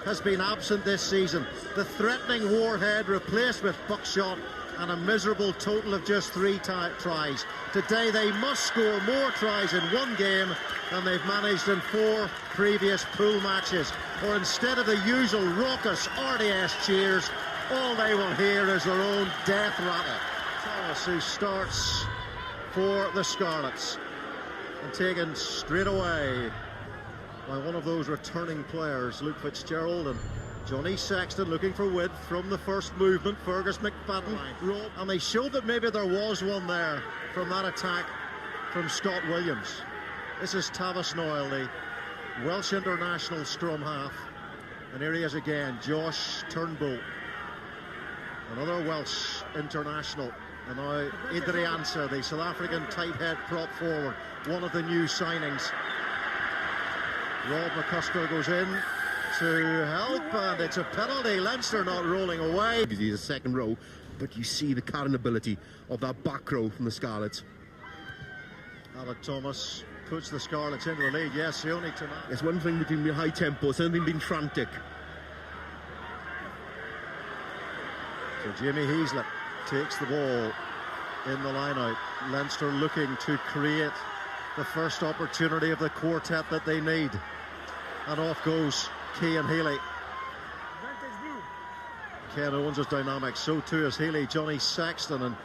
has been absent this season. The threatening warhead replaced with buckshot, and a miserable total of just 3 tries. Today they must score more tries in one game than they've managed in 4 previous pool matches. Or instead of the usual raucous RDS cheers, all they will hear is their own death rattle. Thomas, who starts for the Scarlets, and taken straight away by one of those returning players, Luke Fitzgerald, and Johnny Sexton looking for width from the first movement. Fergus McFadden, and they showed that maybe there was one there from that attack from Scott Williams. This is Tavis Noyle, the Welsh international scrum half, and here he is again, Josh Turnbull, another Welsh international, and now Adriansa, the South African tight head prop forward, one of the new signings. Rob McCusker goes in to help, and it's a penalty. Leinster not rolling away. He's a second row, but you see the carrying ability of that back row from the Scarlets. Alec Thomas puts the Scarlets into the lead. Yes, the only tonight. It's one thing between the high tempo, something being frantic. So Jamie Heaslett takes the ball in the line-out. Leinster looking to create the first opportunity of the quartet that they need. And off goes Cian Healy. Ken Owens is dynamic, so too is Healy. Johnny Sexton, and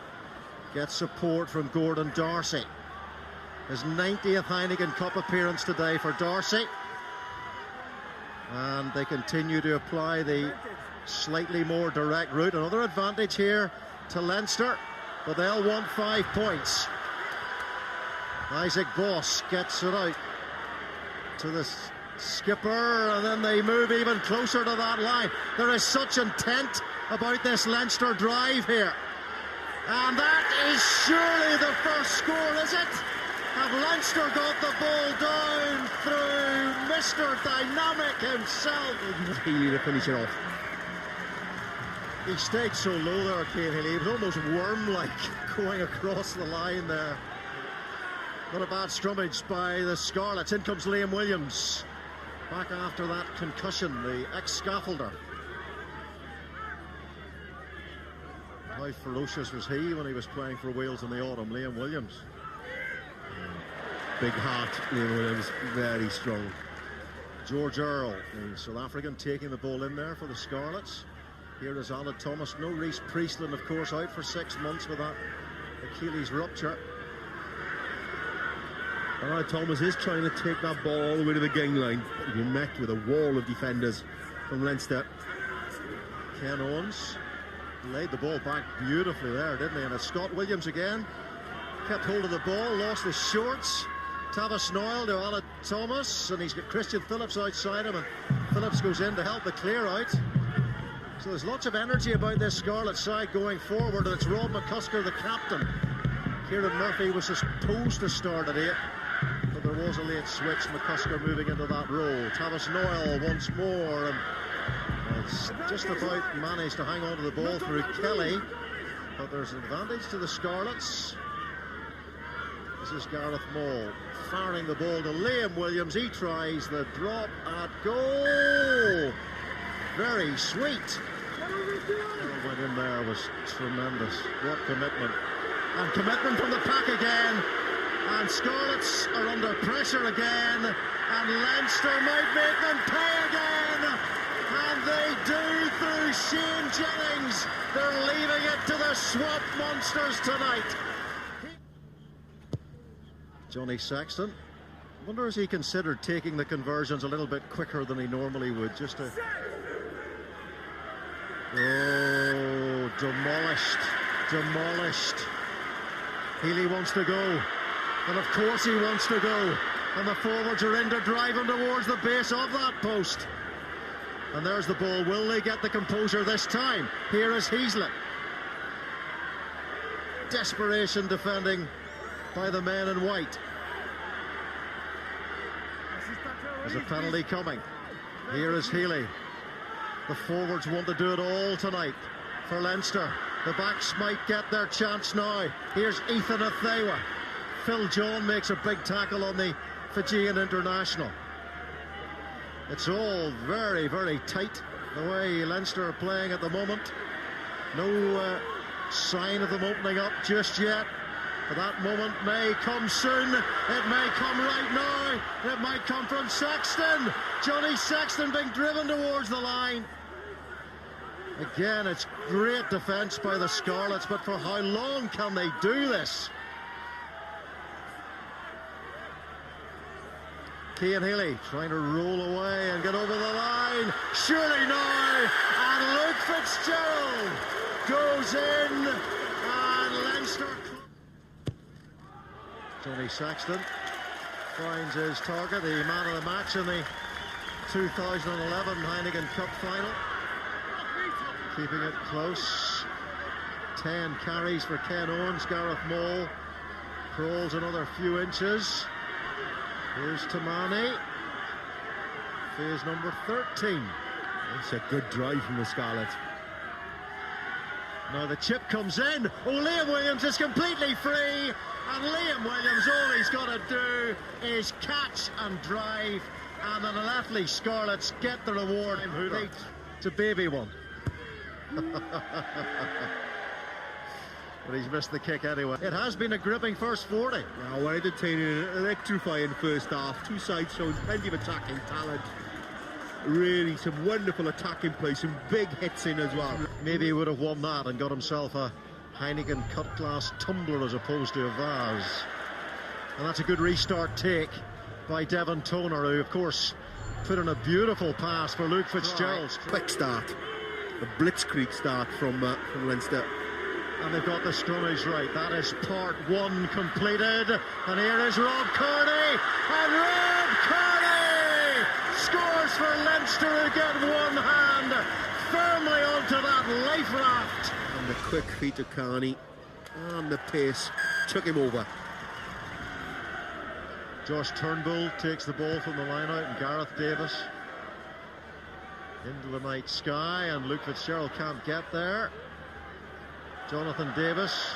gets support from Gordon Darcy. His 90th Heineken Cup appearance today for Darcy. And they continue to apply the slightly more direct route. Another advantage here to Leinster, but they'll want 5 points. Isaac Voss gets it out to the skipper, and then they move even closer to that line. There is such intent about this Leinster drive here, and that is surely the first score, is it? Have Leinster got the ball down through Mr. Dynamic himself? Healy to finish it off. He stayed so low there, Cian Healy. He was almost worm-like going across the line there. Not a bad scrummage by the Scarlets. In comes Liam Williams, back after that concussion, the ex-scaffolder. How ferocious was he when he was playing for Wales in the autumn, Liam Williams? Big heart, Liam Williams, very strong. George Earl, the South African, taking the ball in there for the Scarlets. Here is Alec Thomas. No Reece Priestland, of course, out for 6 months with that Achilles rupture. Alright, Thomas is trying to take that ball all the way to the gang line. You're met with a wall of defenders from Leinster. Ken Owens laid the ball back beautifully there, didn't he? And it's Scott Williams again. Kept hold of the ball, lost his shorts. Tavis Noyle to Alec Thomas, and he's got Christian Phillips outside him, and Phillips goes in to help the clear out. So there's lots of energy about this Scarlet side going forward, and it's Rob McCusker, the captain. Kieran Murphy was supposed to start at 8. But there was a late switch, McCusker moving into that role. Tavis Noyle once more, and it's just about managed to hang on to the ball through Kelly. But there's an advantage to the Scarlets. This is Gareth Maul firing the ball to Liam Williams. He tries the drop at goal. Very sweet. What went in there was tremendous. What commitment. And commitment from the pack again. And Scarlets are under pressure again, and Leinster might make them pay again, and they do through Shane Jennings. They're leaving it to the Swamp Monsters tonight. Johnny Sexton, I wonder has he considered taking the conversions a little bit quicker than he normally would, just to... Oh, demolished. Healy wants to go. And of course he wants to go. And the forwards are in to drive him towards the base of that post. And there's the ball. Will they get the composure this time? Here is Heaslett. Desperation defending by the men in white. There's a penalty coming. Here is Healy. The forwards want to do it all tonight for Leinster. The backs might get their chance now. Here's Ethan Athewa. Phil John makes a big tackle on the Fijian international. It's all very, very tight, the way Leinster are playing at the moment. No sign of them opening up just yet. But that moment may come soon. It may come right now. It might come from Sexton. Johnny Sexton being driven towards the line. Again, it's great defence by the Scarlets, but for how long can they do this? Cian Healy trying to roll away and get over the line. Surely now. And Luke Fitzgerald goes in. And Leinster. Johnny Sexton finds his target, the man of the match in the 2011 Heineken Cup final. Keeping it close. 10 carries for Ken Owens. Gareth Moll crawls another few inches. Here's Tamani. Phase number 13. It's a good drive from the Scarlets. Now the chip comes in. Oh, Liam Williams is completely free. And Liam Williams, all he's got to do is catch and drive. And the Leftley Scarlets get the reward. It's a baby one. But he's missed the kick anyway. It has been a gripping first 40. Now, we're entertaining, an electrifying first half. Two sides showing plenty of attacking talent. Really some wonderful attacking play, some big hits in as well. Maybe he would have won that and got himself a Heineken cut glass tumbler as opposed to a vase. And that's a good restart take by Devon Toner, who of course put in a beautiful pass for Luke Fitzgerald. Quick start, a blitzkrieg start from Leinster. And they've got the scrummage right. That is part one completed. And here is Rob Kearney. And Rob Kearney scores for Leinster who get one hand firmly onto that life raft. And the quick feet of Kearney and the pace took him over. Josh Turnbull takes the ball from the line out, and Gareth Davis into the night sky, and Luke Fitzgerald can't get there. Jonathan Davis,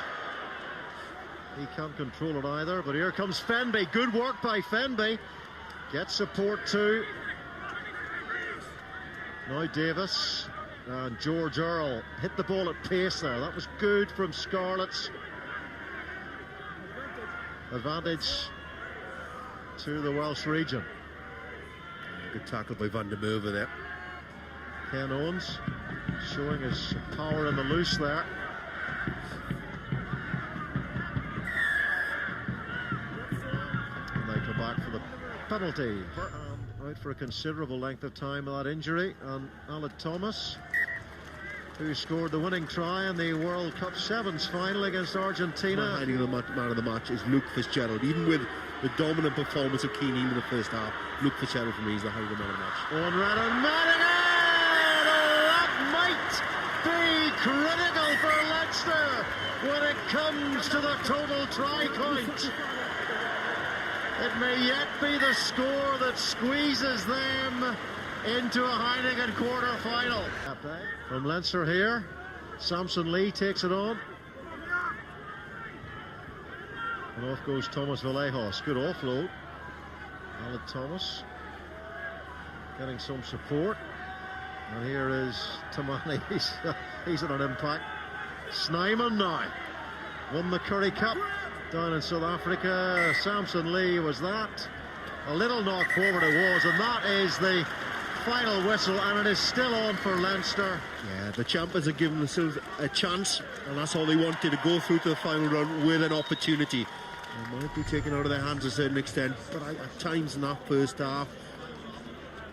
he can't control it either, but here comes Fenby. Good work by Fenby. Gets support too. Now Davis and George Earl hit the ball at pace there. That was good from Scarlets. Advantage to the Welsh region. Good tackle by Van der Merwe there. Ken Owens showing his power in the loose there. And they come back for the penalty. Out for a considerable length of time with that injury. And Aled Thomas, who scored the winning try in the World Cup Sevens final against Argentina. The man of the match is Luke Fitzgerald. Even with the dominant performance of Keane in the first half, Luke Fitzgerald for me is the highlight man of the match. Owen Redden, Madigan! That might be critical for Leinster when it comes to the total try count. It may yet be the score that squeezes them into a Heineken quarter-final. From Leinster here, Samson Lee takes it on. And off goes Thomas Vallejos. Good offload. Aled Thomas getting some support. And here is Tamani. He's at an impact. Snyman now won the Currie Cup down in South Africa. Samson Lee was that. A little knock forward it was, and that is the final whistle, and it is still on for Leinster. Yeah, the champions are giving themselves a chance, and that's all they wanted, to go through to the final round with an opportunity. It might be taken out of their hands to a certain extent, but at times in that first half,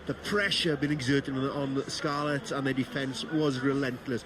the pressure being exerted on the Scarlets, and their defence was relentless.